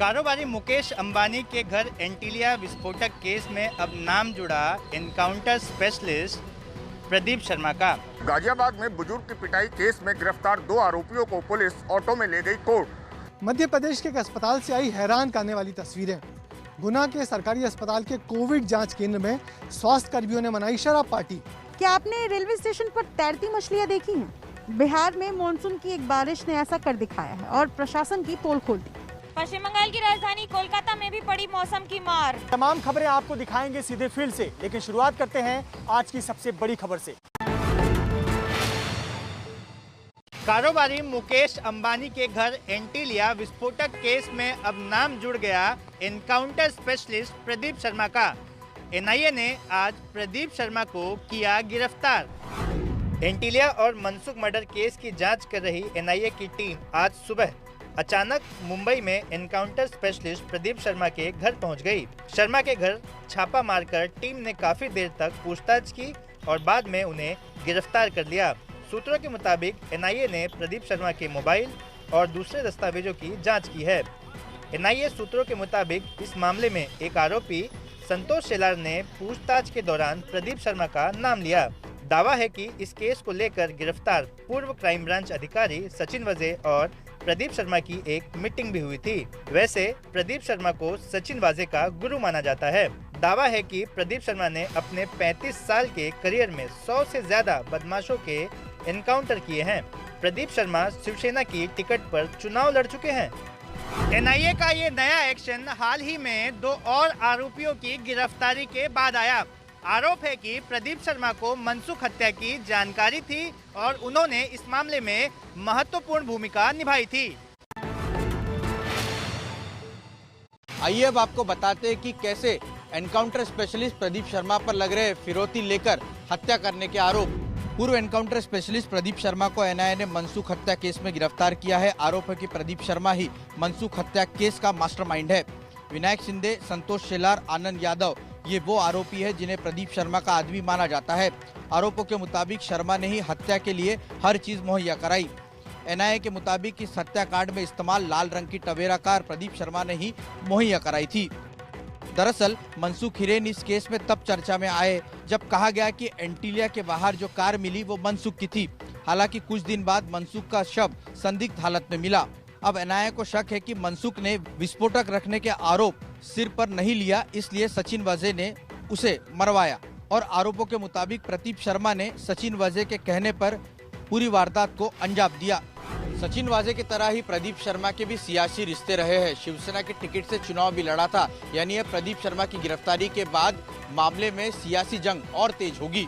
कारोबारी मुकेश अंबानी के घर एंटीलिया विस्फोटक केस में अब नाम जुड़ा एनकाउंटर स्पेशलिस्ट प्रदीप शर्मा का। गाजियाबाद में बुजुर्ग की पिटाई केस में गिरफ्तार 2 आरोपियों को पुलिस ऑटो में ले गई कोर्ट। मध्य प्रदेश के एक अस्पताल से आई हैरान करने वाली तस्वीरें। गुना के सरकारी अस्पताल के कोविड जांच केंद्र में स्वास्थ्य कर्मियों ने मनाई शराब पार्टी। क्या आपने रेलवे स्टेशन पर तैरती मछलियां देखी हैं? बिहार में मानसून की एक बारिश ने ऐसा कर दिखाया है और प्रशासन की पोल खोल दी। पश्चिम बंगाल की राजधानी कोलकाता में भी पड़ी मौसम की मार। तमाम खबरें आपको दिखाएंगे सीधे फील्ड से, लेकिन शुरुआत करते हैं आज की सबसे बड़ी खबर से। कारोबारी मुकेश अंबानी के घर एंटीलिया विस्फोटक केस में अब नाम जुड़ गया एनकाउंटर स्पेशलिस्ट प्रदीप शर्मा का। एनआईए ने आज प्रदीप शर्मा को किया गिरफ्तार। एंटीलिया और मनसुख मर्डर केस की जांच कर रही एनआईए की टीम आज सुबह अचानक मुंबई में एनकाउंटर स्पेशलिस्ट प्रदीप शर्मा के घर पहुंच गई। शर्मा के घर छापा मारकर टीम ने काफी देर तक पूछताछ की और बाद में उन्हें गिरफ्तार कर लिया। सूत्रों के मुताबिक एनआईए ने प्रदीप शर्मा के मोबाइल और दूसरे दस्तावेजों की जांच की है। एनआईए सूत्रों के मुताबिक इस मामले में एक आरोपी संतोष शेलार ने पूछताछ के दौरान प्रदीप शर्मा का नाम लिया। दावा है कि इस केस को लेकर गिरफ्तार पूर्व क्राइम ब्रांच अधिकारी सचिन वाजे और प्रदीप शर्मा की एक मीटिंग भी हुई थी। वैसे प्रदीप शर्मा को सचिन वाजे का गुरु माना जाता है। दावा है कि प्रदीप शर्मा ने अपने 35 साल के करियर में 100 से ज्यादा बदमाशों के एनकाउंटर किए हैं। प्रदीप शर्मा शिवसेना की टिकट पर चुनाव लड़ चुके हैं। एनआईए का ये नया एक्शन हाल ही में 2 और आरोपियों की गिरफ्तारी के बाद आया। आरोप है कि प्रदीप शर्मा को मनसुख हत्या की जानकारी थी और उन्होंने इस मामले में महत्वपूर्ण भूमिका निभाई थी। आइए अब आपको बताते हैं कि कैसे एनकाउंटर स्पेशलिस्ट प्रदीप शर्मा पर लग रहे फिरौती लेकर हत्या करने के आरोप। पूर्व एनकाउंटर स्पेशलिस्ट प्रदीप शर्मा को एनआईए ने मनसुख हत्या केस में गिरफ्तार किया है। आरोप है कि प्रदीप शर्मा ही मनसुख हत्या केस का मास्टरमाइंड है। विनायक शिंदे, संतोष शेलार, आनंद यादव ये वो आरोपी है जिन्हें प्रदीप शर्मा का आदमी माना जाता है। आरोपों के मुताबिक शर्मा ने ही हत्या के लिए हर चीज मुहैया कराई। एनआईए के मुताबिक इस हत्याकांड में इस्तेमाल लाल रंग की टवेरा कार प्रदीप शर्मा ने ही मुहैया कराई थी। दरअसल मनसुख हिरेन इस केस में तब चर्चा में आए जब कहा गया कि एंटीलिया के बाहर जो कार मिली वो मनसुख की थी। हालांकि कुछ दिन बाद मनसुख का शव संदिग्ध हालत में मिला। अब एनआईए को शक है कि मनसुख ने विस्फोटक रखने के आरोप सिर पर नहीं लिया, इसलिए सचिन वाजे ने उसे मरवाया। और आरोपों के मुताबिक प्रदीप शर्मा ने सचिन वाजे के कहने पर पूरी वारदात को अंजाम दिया। सचिन वाजे की तरह ही प्रदीप शर्मा के भी सियासी रिश्ते रहे हैं। शिवसेना के टिकट से चुनाव भी लड़ा था। यानी ये प्रदीप शर्मा की गिरफ्तारी के बाद मामले में सियासी जंग और तेज होगी।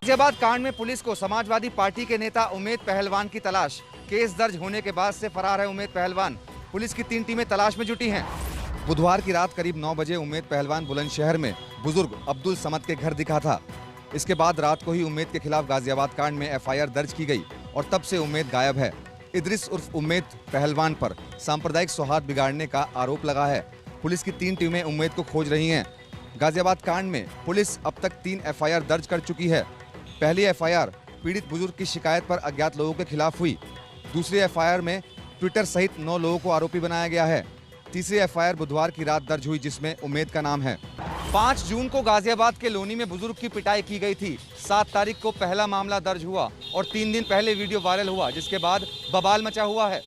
गाजियाबाद कांड में पुलिस को समाजवादी पार्टी के नेता उमेद पहलवान की तलाश। केस दर्ज होने के बाद से फरार है उमेद पहलवान। पुलिस की 3 टीमें तलाश में जुटी हैं। बुधवार की रात करीब 9 बजे उमेद पहलवान बुलंदशहर में बुजुर्ग अब्दुल समद के घर दिखा था। इसके बाद रात को ही उमेद के खिलाफ गाजियाबाद कांड में एफआईआर दर्ज की गई और तब से उमेद गायब है। इदरिस उर्फ उमेद पहलवान पर सांप्रदायिक सौहार्द बिगाड़ने का आरोप लगा है। पुलिस की 3 टीमें उमेद को खोज रही हैं। गाजियाबाद कांड में पुलिस अब तक 3 एफआईआर दर्ज कर चुकी है। पहली एफआईआर पीड़ित बुजुर्ग की शिकायत पर अज्ञात लोगों के खिलाफ हुई। दूसरी एफआईआर में ट्विटर सहित 9 लोगों को आरोपी बनाया गया है। तीसरी एफआईआर बुधवार की रात दर्ज हुई जिसमें उमेद का नाम है। 5 जून को गाजियाबाद के लोनी में बुजुर्ग की पिटाई की गई थी। 7 तारीख को पहला मामला दर्ज हुआ और 3 दिन पहले वीडियो वायरल हुआ जिसके बाद बवाल मचा हुआ है।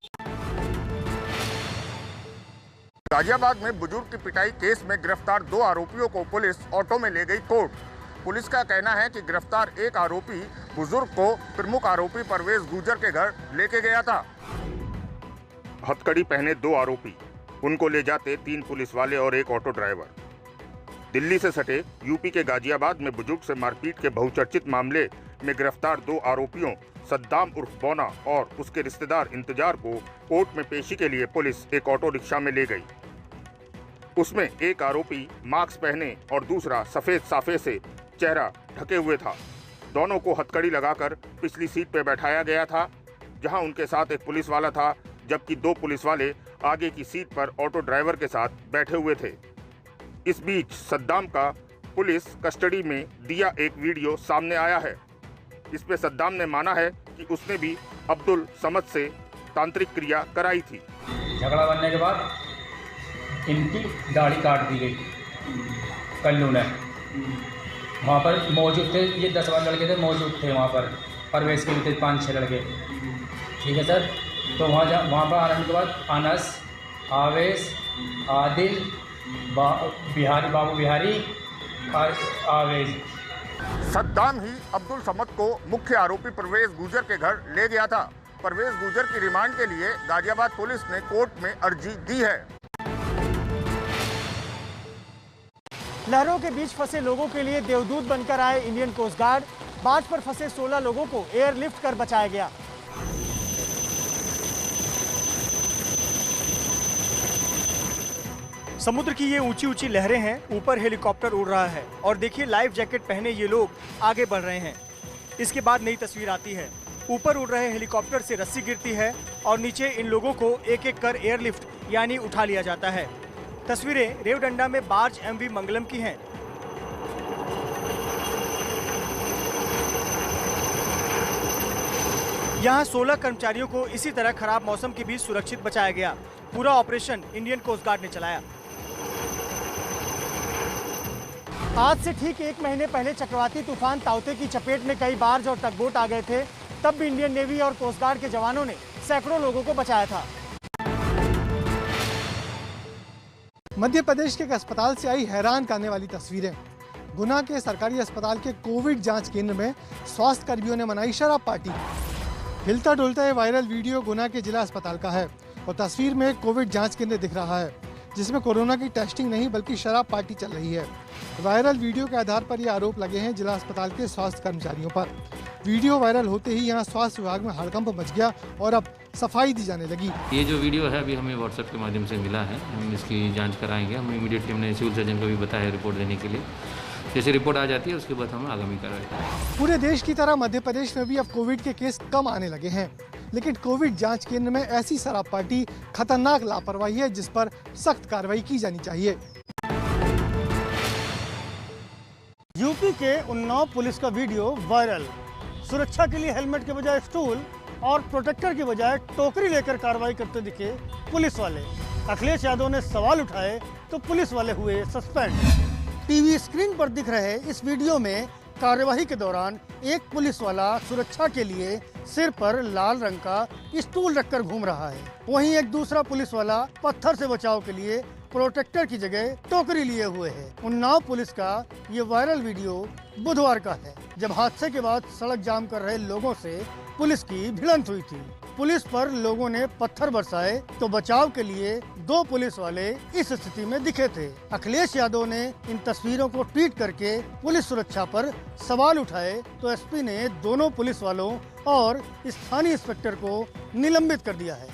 गाजियाबाद में बुजुर्ग की पिटाई केस में गिरफ्तार 2 आरोपियों को पुलिस ऑटो में ले गई कोर्ट। पुलिस का कहना है कि गिरफ्तार एक आरोपी बुजुर्ग को प्रमुख आरोपी परवेज गुर्जर के घर लेके गया था। हथकड़ी पहने 2 आरोपी, उनको ले जाते 3 पुलिस वाले और एक ऑटो ड्राइवर। दिल्ली से सटे यूपी के गाजियाबाद में बुजुर्ग से मारपीट के बहुचर्चित मामले में गिरफ्तार 2 आरोपियों सद्दाम उर्फ बोना और उसके रिश्तेदार इंतजार को कोर्ट में पेशी के लिए पुलिस एक ऑटो रिक्शा में ले गई। उसमें एक आरोपी मास्क पहने और दूसरा सफेद साफे से चेहरा ढके हुए था। दोनों को हथकड़ी लगाकर पिछली सीट पर बैठाया गया था जहां उनके साथ एक पुलिस वाला था, जबकि 2 पुलिस वाले आगे की सीट पर ऑटो ड्राइवर के साथ बैठे हुए थे। इस बीच सद्दाम का पुलिस कस्टडी में दिया एक वीडियो सामने आया है। इस पे सद्दाम ने माना है कि उसने भी अब्दुल समद से तांत्रिक क्रिया कराई थी। झगड़ा बनने के बाद इनकी दाढ़ी काट दी गई कल्लू ने। वहाँ पर मौजूद थे, ये 10-12 लड़के थे मौजूद थे वहाँ पर, परवेश के भी थे 5-6 लड़के, ठीक है सर। तो वहाँ पर आने के बाद अनस, आवेश, आदिल, बाबू बिहारी और आवेश। सद्दाम ही अब्दुल समद को मुख्य आरोपी परवेज गुजर के घर ले गया था। परवेज गुजर की रिमांड के लिए गाजियाबाद पुलिस ने कोर्ट में अर्जी दी है। लहरों के बीच फंसे लोगों के लिए देवदूत बनकर आए इंडियन कोस्ट गार्ड। बाढ़ पर फंसे 16 लोगों को एयरलिफ्ट कर बचाया गया। समुद्र की ये ऊंची ऊंची लहरें हैं, ऊपर हेलीकॉप्टर उड़ रहा है और देखिए लाइफ जैकेट पहने ये लोग आगे बढ़ रहे हैं। इसके बाद नई तस्वीर आती है, ऊपर उड़ रहे हेलीकॉप्टर से रस्सी गिरती है और नीचे इन लोगों को एक एक कर एयरलिफ्ट यानी उठा लिया जाता है। तस्वीरें रेवडंडा में बार्ज एमवी मंगलम की हैं। यहाँ 16 कर्मचारियों को इसी तरह खराब मौसम के बीच सुरक्षित बचाया गया। पूरा ऑपरेशन इंडियन कोस्ट गार्ड ने चलाया। आज से ठीक 1 महीने पहले चक्रवाती तूफान ताउते की चपेट में कई बार्ज और टगबोट आ गए थे। तब भी इंडियन नेवी और कोस्ट गार्ड के जवानों ने सैकड़ों लोगों को बचाया था। मध्य प्रदेश के एक अस्पताल से आई हैरान करने वाली तस्वीरें। गुना के सरकारी अस्पताल के कोविड जांच केंद्र में स्वास्थ्य कर्मियों ने मनाई शराब पार्टी। हिलता डुलता ये वायरल वीडियो गुना के जिला अस्पताल का है और तस्वीर में कोविड जांच केंद्र दिख रहा है जिसमें कोरोना की टेस्टिंग नहीं बल्कि शराब पार्टी चल रही है। वायरल वीडियो के आधार पर ये आरोप लगे हैं जिला अस्पताल के स्वास्थ्य कर्मचारियों पर। वीडियो वायरल होते ही यहाँ स्वास्थ्य विभाग में हड़कंप मच गया और अब सफाई दी जाने लगी। ये जो वीडियो है अभी हमें व्हाट्सएप के माध्यम से मिला है, हम इसकी जांच कराएंगे। हम इमीडिएटली हमने सिविल सर्जन को भी बताया रिपोर्ट देने के लिए। जैसे रिपोर्ट आ जाती है उसके बाद हम आगामी कार्रवाई करेंगे। पूरे देश की तरह मध्य प्रदेश में भी अब कोविड के केस कम आने लगे हैं, लेकिन कोविड जांच केंद्र में ऐसी शराब पार्टी खतरनाक लापरवाही है जिस पर सख्त कार्रवाई की जानी चाहिए। यूपी के उन्नाव पुलिस का वीडियो वायरल। सुरक्षा के लिए हेलमेट के बजाय स्टूल और प्रोटेक्टर के बजाय टोकरी लेकर कार्रवाई करते दिखे पुलिस वाले। अखिलेश यादव ने सवाल उठाए तो पुलिस वाले हुए सस्पेंड। टीवी स्क्रीन पर दिख रहे इस वीडियो में कार्यवाही के दौरान एक पुलिस वाला सुरक्षा के लिए सिर पर लाल रंग का स्टूल रखकर घूम रहा है। वहीं एक दूसरा पुलिस वाला पत्थर से बचाव के लिए प्रोटेक्टर की जगह टोकरी लिए हुए है। उन्नाव पुलिस का ये वायरल वीडियो बुधवार का है, जब हादसे के बाद सड़क जाम कर रहे लोगों से पुलिस की भिड़ंत हुई थी। पुलिस पर लोगों ने पत्थर बरसाए तो बचाव के लिए 2 पुलिस वाले इस स्थिति में दिखे थे। अखिलेश यादव ने इन तस्वीरों को ट्वीट करके पुलिस सुरक्षा पर सवाल उठाए तो एसपी ने दोनों पुलिस वालों और स्थानीय इंस्पेक्टर को निलंबित कर दिया है।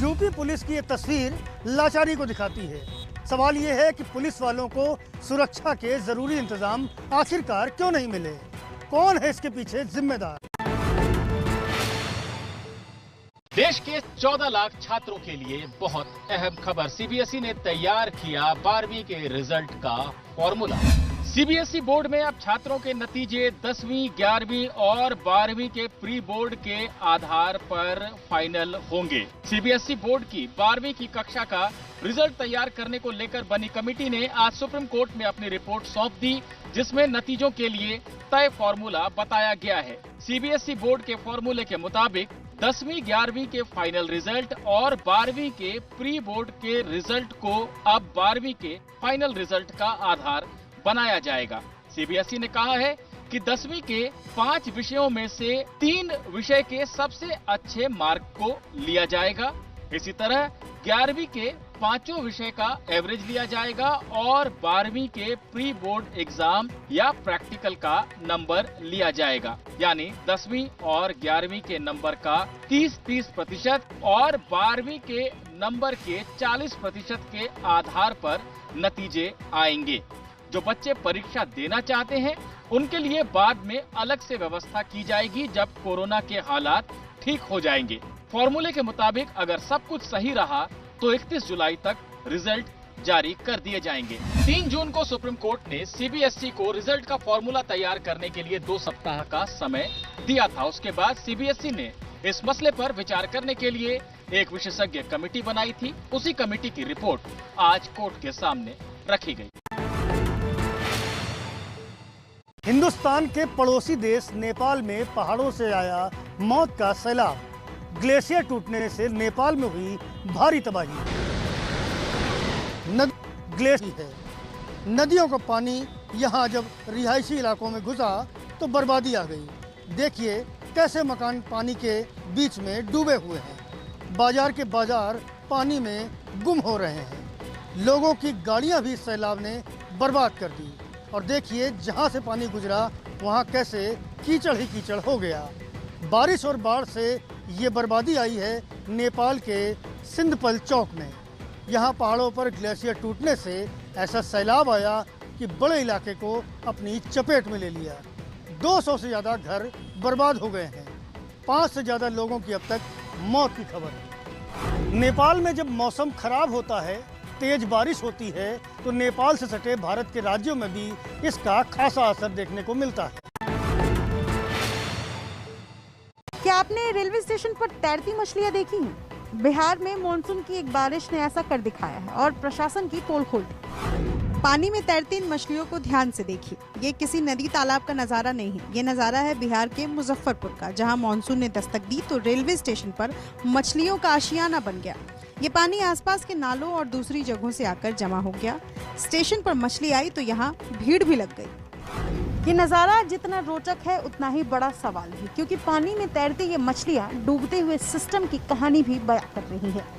यूपी पुलिस की ये तस्वीर लाचारी को दिखाती है। सवाल ये है कि पुलिस वालों को सुरक्षा के जरूरी इंतजाम आखिरकार क्यों नहीं मिले? कौन है इसके पीछे जिम्मेदार? देश के 14 लाख छात्रों के लिए बहुत अहम खबर। सीबीएसई ने तैयार किया 12वीं के रिजल्ट का फॉर्मूला। सीबीएसई बोर्ड में अब छात्रों के नतीजे 10वीं, 11वीं और 12वीं के प्री बोर्ड के आधार पर फाइनल होंगे। सीबीएसई बोर्ड की 12वीं की कक्षा का रिजल्ट तैयार करने को लेकर बनी कमेटी ने आज सुप्रीम कोर्ट में अपनी रिपोर्ट सौंप दी, जिसमें नतीजों के लिए तय फॉर्मूला बताया गया है। सीबीएसई बोर्ड के फॉर्मूले के मुताबिक 10वीं, 11वीं के फाइनल रिजल्ट और 12वीं के प्री बोर्ड के रिजल्ट को अब 12वीं के फाइनल रिजल्ट का आधार बनाया जाएगा। सीबीएसई ने कहा है कि 10वीं के 5 विषयों में से 3 विषय के सबसे अच्छे मार्क को लिया जाएगा। इसी तरह 11वीं के 5 विषय का एवरेज लिया जाएगा और 12वीं के प्री बोर्ड एग्जाम या प्रैक्टिकल का नंबर लिया जाएगा। यानी 10वीं और 11वीं के नंबर का 30% और 12वीं के नंबर के 40% के आधार पर नतीजे आएंगे। जो बच्चे परीक्षा देना चाहते हैं उनके लिए बाद में अलग से व्यवस्था की जाएगी जब कोरोना के हालात ठीक हो जाएंगे। फॉर्मूले के मुताबिक अगर सब कुछ सही रहा तो 31 जुलाई तक रिजल्ट जारी कर दिए जाएंगे। 3 जून को सुप्रीम कोर्ट ने सीबीएसई को रिजल्ट का फॉर्मूला तैयार करने के लिए 2 सप्ताह का समय दिया था। उसके बाद सीबीएसई ने इस मसले पर विचार करने के लिए एक विशेषज्ञ कमेटी बनाई थी, उसी कमेटी की रिपोर्ट आज कोर्ट के सामने रखी गई। हिंदुस्तान के पड़ोसी देश नेपाल में पहाड़ों से आया मौत का सैलाब। ग्लेशियर टूटने से नेपाल में हुई भारी तबाही। ग्लेशियर है, नदियों का पानी यहाँ जब रिहायशी इलाकों में घुसा तो बर्बादी आ गई। देखिए कैसे मकान पानी के बीच में डूबे हुए हैं। बाजार के बाजार पानी में गुम हो रहे हैं। लोगों की गाड़ियाँ भी सैलाब ने बर्बाद कर दी। और देखिए जहाँ से पानी गुजरा वहाँ कैसे कीचड़ ही कीचड़ हो गया। बारिश और बाढ़ से ये बर्बादी आई है नेपाल के सिंधपल चौक में। यहाँ पहाड़ों पर ग्लेशियर टूटने से ऐसा सैलाब आया कि बड़े इलाके को अपनी चपेट में ले लिया। 200 से ज़्यादा घर बर्बाद हो गए हैं। 5 से ज़्यादा लोगों की अब तक मौत की खबर है। नेपाल में जब मौसम खराब होता है, तेज बारिश होती है, तो नेपाल से सटे भारत के राज्यों में भी इसका खासा असर देखने को मिलता है। क्या आपने रेलवे स्टेशन पर तैरती मछलियां देखी हैं? बिहार में मानसून की एक बारिश ने ऐसा कर दिखाया है और प्रशासन की पोल खोल दी। पानी में तैरती इन मछलियों को ध्यान से देखिए। ये किसी नदी तालाब का नजारा नहीं है, ये नजारा है बिहार के मुजफ्फरपुर का, जहां मानसून ने दस्तक दी तो रेलवे स्टेशन पर मछलियों का आशियाना बन गया। ये पानी आसपास के नालों और दूसरी जगहों से आकर जमा हो गया। स्टेशन पर मछली आई तो यहाँ भीड़ भी लग गई। ये नज़ारा जितना रोचक है उतना ही बड़ा सवाल भी, क्योंकि पानी में तैरती ये मछलियाँ डूबते हुए सिस्टम की कहानी भी बयां कर रही है।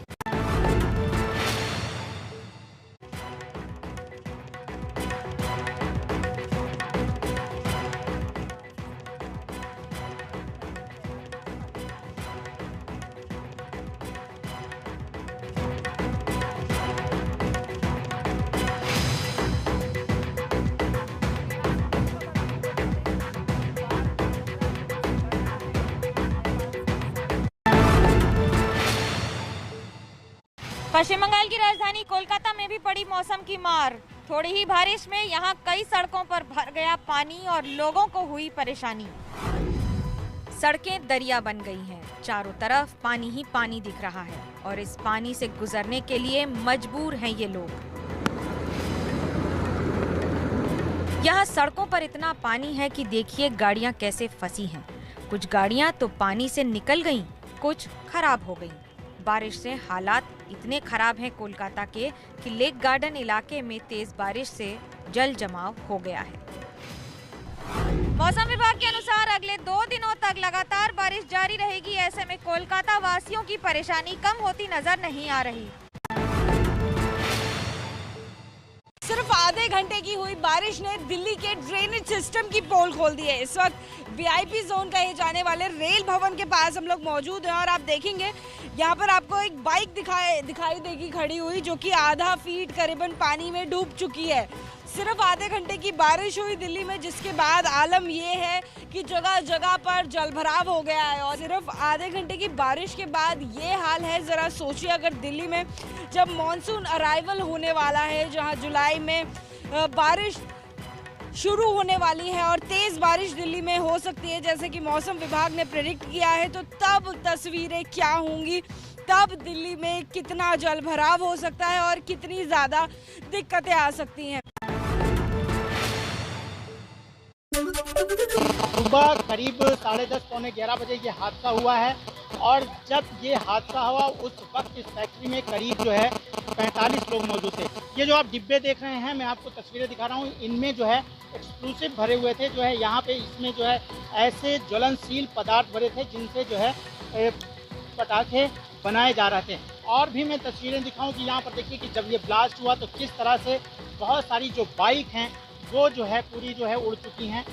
पश्चिम बंगाल की राजधानी कोलकाता में भी पड़ी मौसम की मार। थोड़ी ही बारिश में यहाँ कई सड़कों पर भर गया पानी और लोगों को हुई परेशानी। सड़कें दरिया बन गई हैं, चारों तरफ पानी ही पानी दिख रहा है और इस पानी से गुजरने के लिए मजबूर हैं ये लोग। यहाँ सड़कों पर इतना पानी है कि देखिए गाड़ियाँ कैसे फंसी हैं। कुछ गाड़ियाँ तो पानी से निकल गईं, कुछ खराब हो गईं। बारिश से हालात इतने खराब हैं कोलकाता के कि लेक गार्डन इलाके में तेज बारिश से जल जमाव हो गया है। मौसम विभाग के अनुसार अगले 2 दिनों तक लगातार बारिश जारी रहेगी। ऐसे में कोलकाता वासियों की परेशानी कम होती नजर नहीं आ रही। सिर्फ आधे घंटे की हुई बारिश ने दिल्ली के ड्रेनेज सिस्टम की पोल खोल दी है। इस वक्त वीआईपी जोन कहे जाने वाले रेल भवन के पास हम लोग मौजूद हैं और आप देखेंगे यहाँ पर आपको एक बाइक दिखाई देगी खड़ी हुई, जो कि आधा फीट करीबन पानी में डूब चुकी है। सिर्फ आधे घंटे की बारिश हुई दिल्ली में, जिसके बाद आलम ये है कि जगह जगह पर जलभराव हो गया है। और सिर्फ आधे घंटे की बारिश के बाद ये हाल है। ज़रा सोचिए अगर दिल्ली में जब मॉनसून अराइवल होने वाला है, जहां जुलाई में बारिश शुरू होने वाली है और तेज़ बारिश दिल्ली में हो सकती है जैसे कि मौसम विभाग ने प्रेडिक्ट किया है, तो तब तस्वीरें क्या होंगी, तब दिल्ली में कितना जलभराव हो सकता है और कितनी ज़्यादा दिक्कतें आ सकती हैं। सुबह करीब 10:30 पौने 11 बजे ये हादसा हुआ है और जब ये हादसा हुआ उस वक्त इस फैक्ट्री में करीब जो है 45 लोग मौजूद थे। ये जो आप डिब्बे देख रहे हैं, मैं आपको तस्वीरें दिखा रहा हूँ, इनमें जो है एक्सप्लोसिव भरे हुए थे। जो है यहाँ पे इसमें जो है ऐसे ज्वलनशील पदार्थ भरे थे जिनसे जो है पटाखे बनाए जा रहे थे। और भी मैं तस्वीरें दिखाऊँ कि यहाँ पर देखिए कि जब ये ब्लास्ट हुआ तो किस तरह से बहुत सारी जो बाइक हैं वो जो है पूरी जो है उड़ चुकी हैं।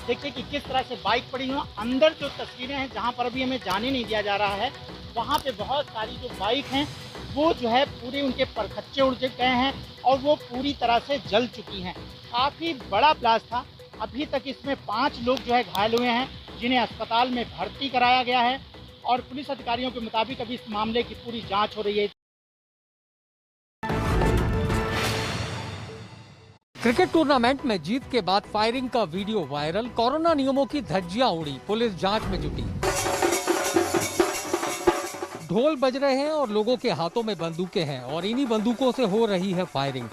देखिए कि किस तरह से बाइक पड़ी हुई। अंदर जो तस्वीरें हैं जहाँ पर अभी हमें जाने नहीं दिया जा रहा है, वहाँ पे बहुत सारी जो बाइक हैं वो जो है पूरे उनके परखच्चे उड़ गए हैं और वो पूरी तरह से जल चुकी हैं। काफ़ी बड़ा ब्लास्ट था। अभी तक इसमें 5 लोग जो है घायल हुए हैं, जिन्हें अस्पताल में भर्ती कराया गया है और पुलिस अधिकारियों के मुताबिक अभी इस मामले की पूरी जाँच हो रही है। क्रिकेट टूर्नामेंट में जीत के बाद फायरिंग का वीडियो वायरल, कोरोना नियमों की धज्जियां उड़ी, पुलिस जांच में जुटी। ढोल बज रहे हैं और लोगों के हाथों में बंदूकें हैं और इन्हीं बंदूकों से हो रही है फायरिंग।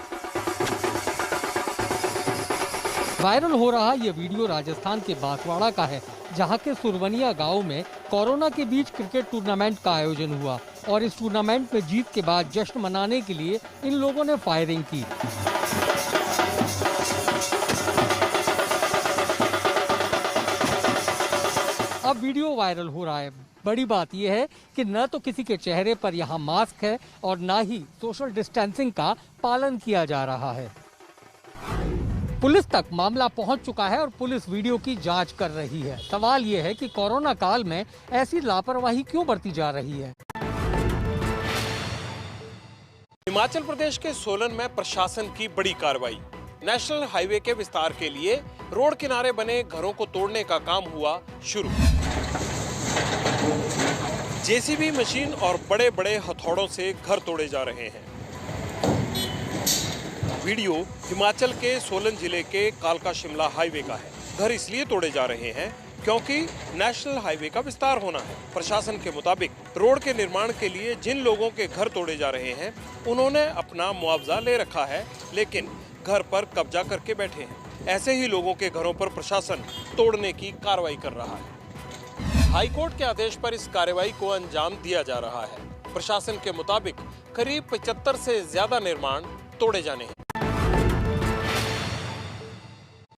वायरल हो रहा ये वीडियो राजस्थान के बांसवाड़ा का है, जहां के सुरवनिया गांव में कोरोना के बीच क्रिकेट टूर्नामेंट का आयोजन हुआ और इस टूर्नामेंट में जीत के बाद जश्न मनाने के लिए इन लोगों ने फायरिंग की। अब वीडियो वायरल हो रहा है। बड़ी बात यह है कि न तो किसी के चेहरे पर यहाँ मास्क है और न ही सोशल डिस्टेंसिंग का पालन किया जा रहा है। पुलिस तक मामला पहुंच चुका है और पुलिस वीडियो की जांच कर रही है। सवाल ये है कि कोरोना काल में ऐसी लापरवाही क्यों बरती जा रही है। हिमाचल प्रदेश के सोलन में प्रशासन की बड़ी कार्रवाई। नेशनल हाईवे के विस्तार के लिए रोड किनारे बने घरों को तोड़ने का काम हुआ शुरू। जेसीबी मशीन और बड़े बड़े हथौड़ों से घर तोड़े जा रहे हैं। वीडियो हिमाचल के सोलन जिले के कालका शिमला हाईवे का है। घर इसलिए तोड़े जा रहे हैं क्योंकि नेशनल हाईवे का विस्तार होना है। प्रशासन के मुताबिक रोड के निर्माण के लिए जिन लोगों के घर तोड़े जा रहे हैं उन्होंने अपना मुआवजा ले रखा है, लेकिन घर पर कब्जा करके बैठे हैं। ऐसे ही लोगों के घरों पर प्रशासन तोड़ने की कार्रवाई कर रहा है। हाईकोर्ट के आदेश पर इस कार्रवाई को अंजाम दिया जा रहा है। प्रशासन के मुताबिक करीब 75 से ज्यादा निर्माण तोड़े जाने हैं।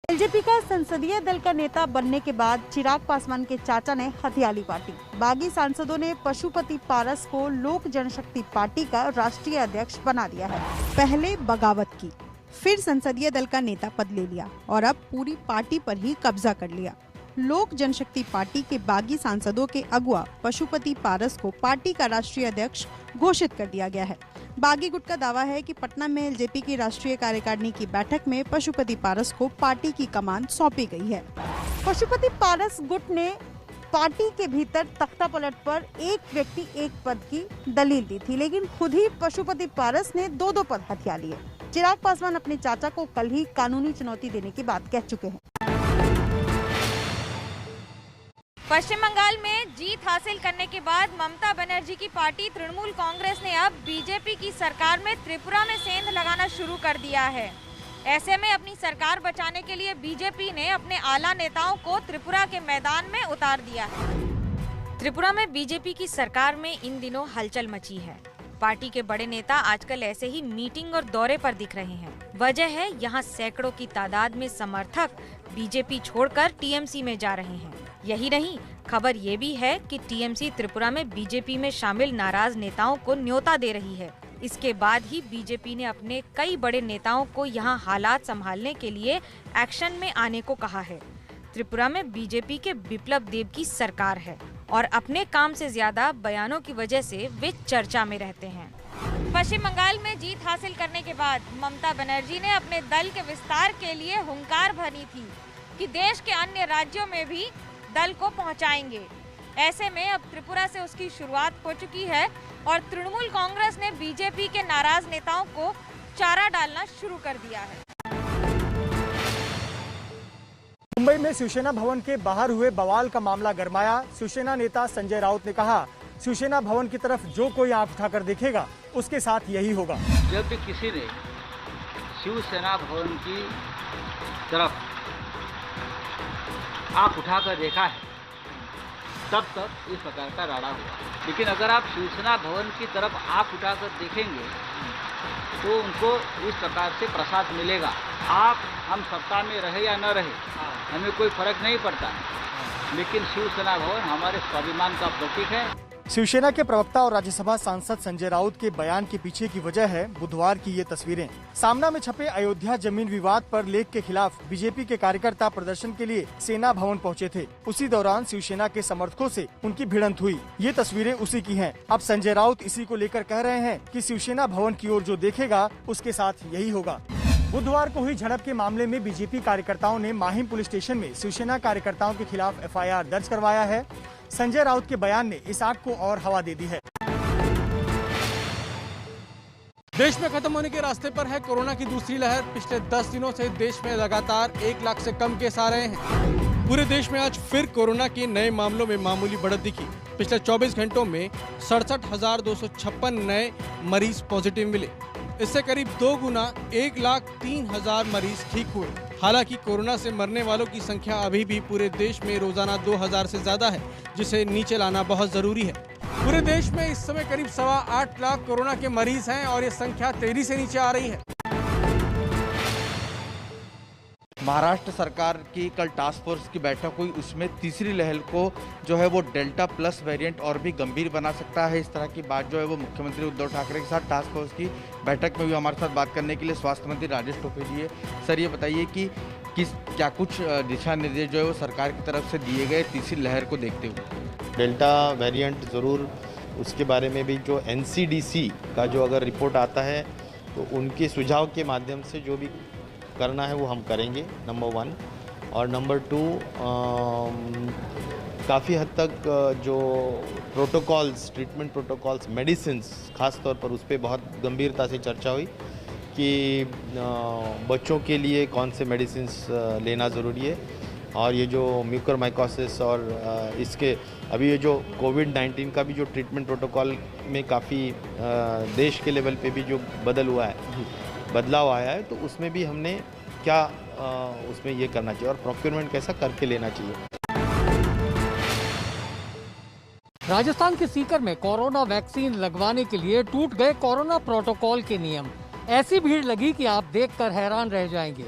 एलजेपी का संसदीय दल का नेता बनने के बाद चिराग पासवान के चाचा ने हथियाली पार्टी। बागी सांसदों ने पशुपति पारस को लोक जनशक्ति पार्टी का राष्ट्रीय अध्यक्ष बना दिया है। पहले बगावत की, फिर संसदीय दल का नेता पद ले लिया और अब पूरी पार्टी पर ही कब्जा कर लिया। लोक जनशक्ति पार्टी के बागी सांसदों के अगुआ पशुपति पारस को पार्टी का राष्ट्रीय अध्यक्ष घोषित कर दिया गया है। बागी गुट का दावा है कि पटना में एलजेपी की राष्ट्रीय कार्यकारिणी की बैठक में पशुपति पारस को पार्टी की कमान सौंपी गई है। पशुपति पारस गुट ने पार्टी के भीतर तख्ता पलट पर एक व्यक्ति एक पद की दलील दी थी, लेकिन खुद ही पशुपति पारस ने 2-2 पद हथिया लिए। चिराग पासवान अपने चाचा को कल ही कानूनी चुनौती देने की बात कह चुके हैं। पश्चिम बंगाल में जीत हासिल करने के बाद ममता बनर्जी की पार्टी तृणमूल कांग्रेस ने अब बीजेपी की सरकार में त्रिपुरा में सेंध लगाना शुरू कर दिया है। ऐसे में अपनी सरकार बचाने के लिए बीजेपी ने अपने आला नेताओं को त्रिपुरा के मैदान में उतार दिया है। त्रिपुरा में बीजेपी की सरकार में इन दिनों हलचल मची है। पार्टी के बड़े नेता आजकल ऐसे ही मीटिंग और दौरे पर दिख रहे हैं। वजह है यहाँ सैकड़ों की तादाद में समर्थक बीजेपी छोड़कर टीएमसी में जा रहे हैं। यही नहीं, खबर ये भी है कि टीएमसी त्रिपुरा में बीजेपी में शामिल नाराज नेताओं को न्योता दे रही है। इसके बाद ही बीजेपी ने अपने कई बड़े नेताओं को यहाँ हालात संभालने के लिए एक्शन में आने को कहा है। त्रिपुरा में बीजेपी के बिप्लब देब की सरकार है और अपने काम से ज्यादा बयानों की वजह से वे चर्चा में रहते हैं। पश्चिम बंगाल में जीत हासिल करने के बाद ममता बनर्जी ने अपने दल के विस्तार के लिए हुंकार भरी थी कि देश के अन्य राज्यों में भी दल को पहुंचाएंगे। ऐसे में अब त्रिपुरा से उसकी शुरुआत हो चुकी है और तृणमूल कांग्रेस ने बीजेपी के नाराज नेताओं को चारा डालना शुरू कर दिया है। मुंबई में शिवसेना भवन के बाहर हुए बवाल का मामला गरमाया। शिवसेना नेता संजय राउत ने कहा, शिवसेना भवन की तरफ जो कोई आंख उठाकर देखेगा उसके साथ यही होगा। जब भी किसी ने शिवसेना भवन की तरफ आंख उठाकर देखा है तब तक इस प्रकार का राड़ा हुआ। लेकिन अगर आप शिवसेना भवन की तरफ आंख उठाकर देखेंगे तो उनको इस प्रकार से प्रसाद मिलेगा। आप हम सत्ता में रहे या न रहे हमें कोई फर्क नहीं पड़ता, लेकिन शिवसेना भवन हमारे स्वाभिमान का प्रतीक है। शिवसेना के प्रवक्ता और राज्यसभा सांसद संजय राउत के बयान के पीछे की वजह है बुधवार की ये तस्वीरें। सामना में छपे अयोध्या जमीन विवाद पर लेख के खिलाफ बीजेपी के कार्यकर्ता प्रदर्शन के लिए सेना भवन पहुंचे थे। उसी दौरान शिवसेना के समर्थकों से उनकी भिड़ंत हुई। ये तस्वीरें उसी की हैं। अब संजय राउत इसी को लेकर कह रहे हैं कि शिवसेना भवन की ओर जो देखेगा उसके साथ यही होगा। बुधवार को हुई झड़प के मामले में बीजेपी कार्यकर्ताओं ने माहिम पुलिस स्टेशन में शिवसेना कार्यकर्ताओं के खिलाफ एफआईआर दर्ज करवाया है। संजय राउत के बयान ने इस आग को और हवा दे दी है। देश में खत्म होने के रास्ते पर है कोरोना की दूसरी लहर। पिछले 10 दिनों से देश में लगातार 1 लाख से कम केस आ रहे हैं। पूरे देश में आज फिर कोरोना के नए मामलों में मामूली बढ़त दिखी। पिछले 24 घंटों में 67,256 नए मरीज पॉजिटिव मिले। इससे करीब 2 गुना 1,03,000 मरीज ठीक हुए। हालांकि कोरोना से मरने वालों की संख्या अभी भी पूरे देश में रोजाना 2,000 से ज्यादा है, जिसे नीचे लाना बहुत जरूरी है। पूरे देश में इस समय करीब 8.25 लाख कोरोना के मरीज हैं और ये संख्या तेजी से नीचे आ रही है। महाराष्ट्र सरकार की कल टास्क फोर्स की बैठक हुई, उसमें तीसरी लहर को जो है वो डेल्टा प्लस वेरिएंट और भी गंभीर बना सकता है। इस तरह की बात जो है वो मुख्यमंत्री उद्धव ठाकरे के साथ टास्क फोर्स की बैठक में भी हमारे साथ बात करने के लिए स्वास्थ्य मंत्री राजेश टोपे जी है। सर, ये बताइए कि क्या कुछ दिशा निर्देश जो है वो सरकार की तरफ से दिए गए तीसरी लहर को देखते हुए? डेल्टा वेरिएंट ज़रूर, उसके बारे में भी जो NCDC का जो अगर रिपोर्ट आता है तो उनके सुझाव के माध्यम से जो भी करना है वो हम करेंगे, नंबर 1। और नंबर 2, काफ़ी हद तक जो प्रोटोकॉल्स, ट्रीटमेंट प्रोटोकॉल्स, मेडिसिन्स खास तौर पर उस पर बहुत गंभीरता से चर्चा हुई कि बच्चों के लिए कौन से मेडिसिन्स लेना ज़रूरी है। और ये जो म्यूकोरमाइकोसिस और इसके अभी ये जो कोविड-19 का भी जो ट्रीटमेंट प्रोटोकॉल में काफ़ी देश के लेवल पे भी जो बदलाव आया है, तो उसमें भी हमने क्या उसमें ये करना चाहिए और प्रोक्योरमेंट कैसा करके लेना चाहिए। राजस्थान के सीकर में कोरोना वैक्सीन लगवाने के लिए टूट गए कोरोना प्रोटोकॉल के नियम। ऐसी भीड़ लगी कि आप देखकर हैरान रह जाएंगे।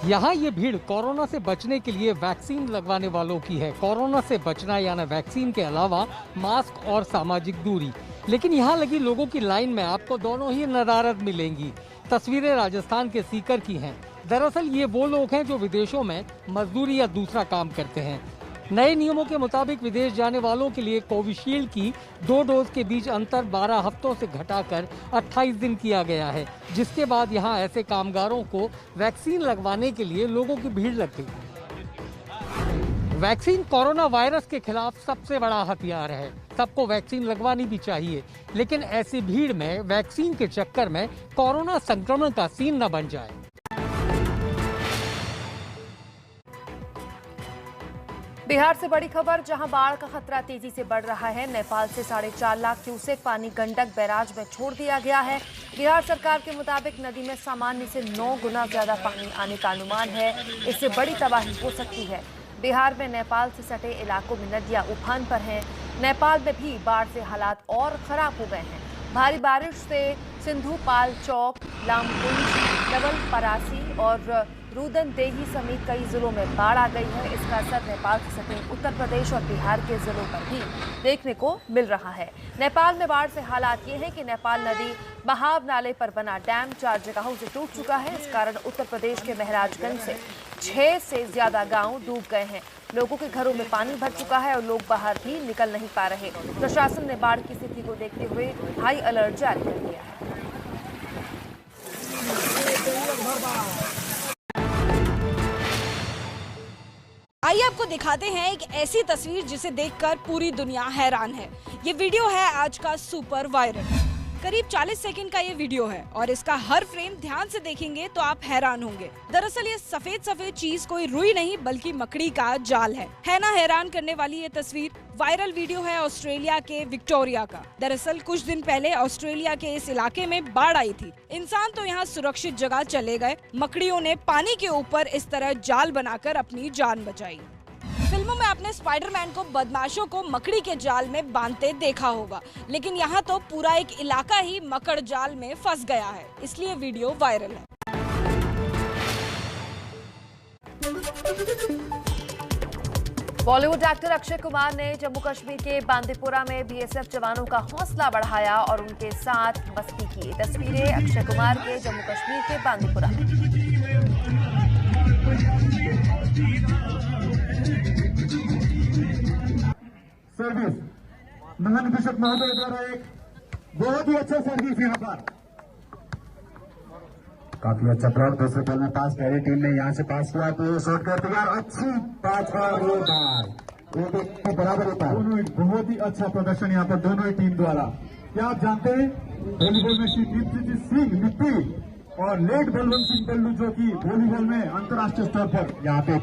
यहाँ ये भीड़ कोरोना से बचने के लिए वैक्सीन लगवाने वालों की है। कोरोना से बचना यानी वैक्सीन के अलावा मास्क और सामाजिक दूरी। लेकिन यहाँ लगी लोगों की लाइन में आपको दोनों ही नदारद मिलेंगी। तस्वीरें राजस्थान के सीकर की हैं। दरअसल ये वो लोग हैं जो विदेशों में मजदूरी या दूसरा काम करते हैं। नए नियमों के मुताबिक विदेश जाने वालों के लिए कोविशील्ड की 2 डोज के बीच अंतर 12 हफ्तों से घटाकर 28 दिन किया गया है, जिसके बाद यहाँ ऐसे कामगारों को वैक्सीन लगवाने के लिए लोगों की भीड़ लग गई। वैक्सीन कोरोना वायरस के खिलाफ सबसे बड़ा हथियार है। सबको वैक्सीन लगवानी भी चाहिए, लेकिन ऐसी भीड़ में वैक्सीन के चक्कर में कोरोना संक्रमण का सीन न बन जाए। बिहार से बड़ी खबर, जहां बाढ़ का खतरा तेजी से बढ़ रहा है। नेपाल से 4.5 लाख क्यूसेक पानी गंडक बैराज में छोड़ दिया गया है। बिहार सरकार के मुताबिक नदी में सामान्य से 9 गुना ज्यादा पानी आने का अनुमान है। इससे बड़ी तबाही हो सकती है। बिहार में नेपाल से सटे इलाकों में नदियां उफान पर हैं। नेपाल में भी बाढ़ से हालात और खराब हो गए हैं। भारी बारिश से सिंधु पाल चौक, लामकुंज, डबल परासी और रुदनदेही समेत कई जिलों में बाढ़ आ गई है। इसका असर नेपाल से सटे उत्तर प्रदेश और बिहार के जिलों पर भी देखने को मिल रहा है। नेपाल में बाढ़ से हालात ये हैं कि नेपाल नदी बहाव नाले पर बना डैम 4 जगहों से टूट चुका है। इस कारण उत्तर प्रदेश के महराजगंज से 6 से ज्यादा गांव डूब गए हैं। लोगों के घरों में पानी भर चुका है और लोग बाहर भी निकल नहीं पा रहे। प्रशासन ने बाढ़ की स्थिति को देखते हुए हाई अलर्ट जारी कर दिया है। आइए आपको दिखाते हैं एक ऐसी तस्वीर जिसे देखकर पूरी दुनिया हैरान है। ये वीडियो है आज का सुपर वायरल। करीब 40 सेकंड का ये वीडियो है और इसका हर फ्रेम ध्यान से देखेंगे तो आप हैरान होंगे। दरअसल ये सफेद सफेद चीज कोई रुई नहीं बल्कि मकड़ी का जाल है ना हैरान करने वाली ये तस्वीर। वायरल वीडियो है ऑस्ट्रेलिया के विक्टोरिया का। दरअसल कुछ दिन पहले ऑस्ट्रेलिया के इस इलाके में बाढ़ आई थी। इंसान तो यहाँ सुरक्षित जगह चले गए, मकड़ियों ने पानी के ऊपर इस तरह जाल बनाकर अपनी जान बचाई। फिल्मों में आपने स्पाइडरमैन को बदमाशों को मकड़ी के जाल में बांधते देखा होगा, लेकिन यहाँ तो पूरा एक इलाका ही मकड़ जाल में फंस गया है, इसलिए वीडियो वायरल है। बॉलीवुड एक्टर अक्षय कुमार ने जम्मू कश्मीर के बांदीपुरा में बीएसएफ जवानों का हौसला बढ़ाया और उनके साथ मस्ती की। तस्वीरें अक्षय कुमार के जम्मू कश्मीर के बांदीपुरा में। सर्विस महानिदेशक महोदय द्वारा एक बहुत ही अच्छा सर्विस यहाँ पर काफी अच्छा प्रयोग। दूसरे बॉल में पास पहली टीम ने यहाँ से पास किया तो ये शॉट कर तैयार, अच्छी पास के बराबर होता है। दोनों बहुत ही अच्छा प्रदर्शन यहाँ पर दोनों ही टीम द्वारा। क्या आप जानते हैं वॉलीबॉल में श्री दीप्ति सिंह मिट्टी और लेट बलवंत सिंह पल्लू जो कि वॉलीबॉल में अंतर्राष्ट्रीय स्तर पर यहाँ पे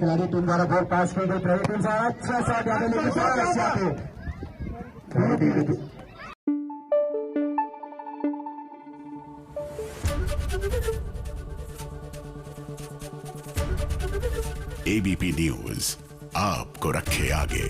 खिलाड़ी टीम द्वारा बॉल पास कर रही टीम से अच्छा शॉट यहाँ पे ABP न्यूज आपको रखे आगे।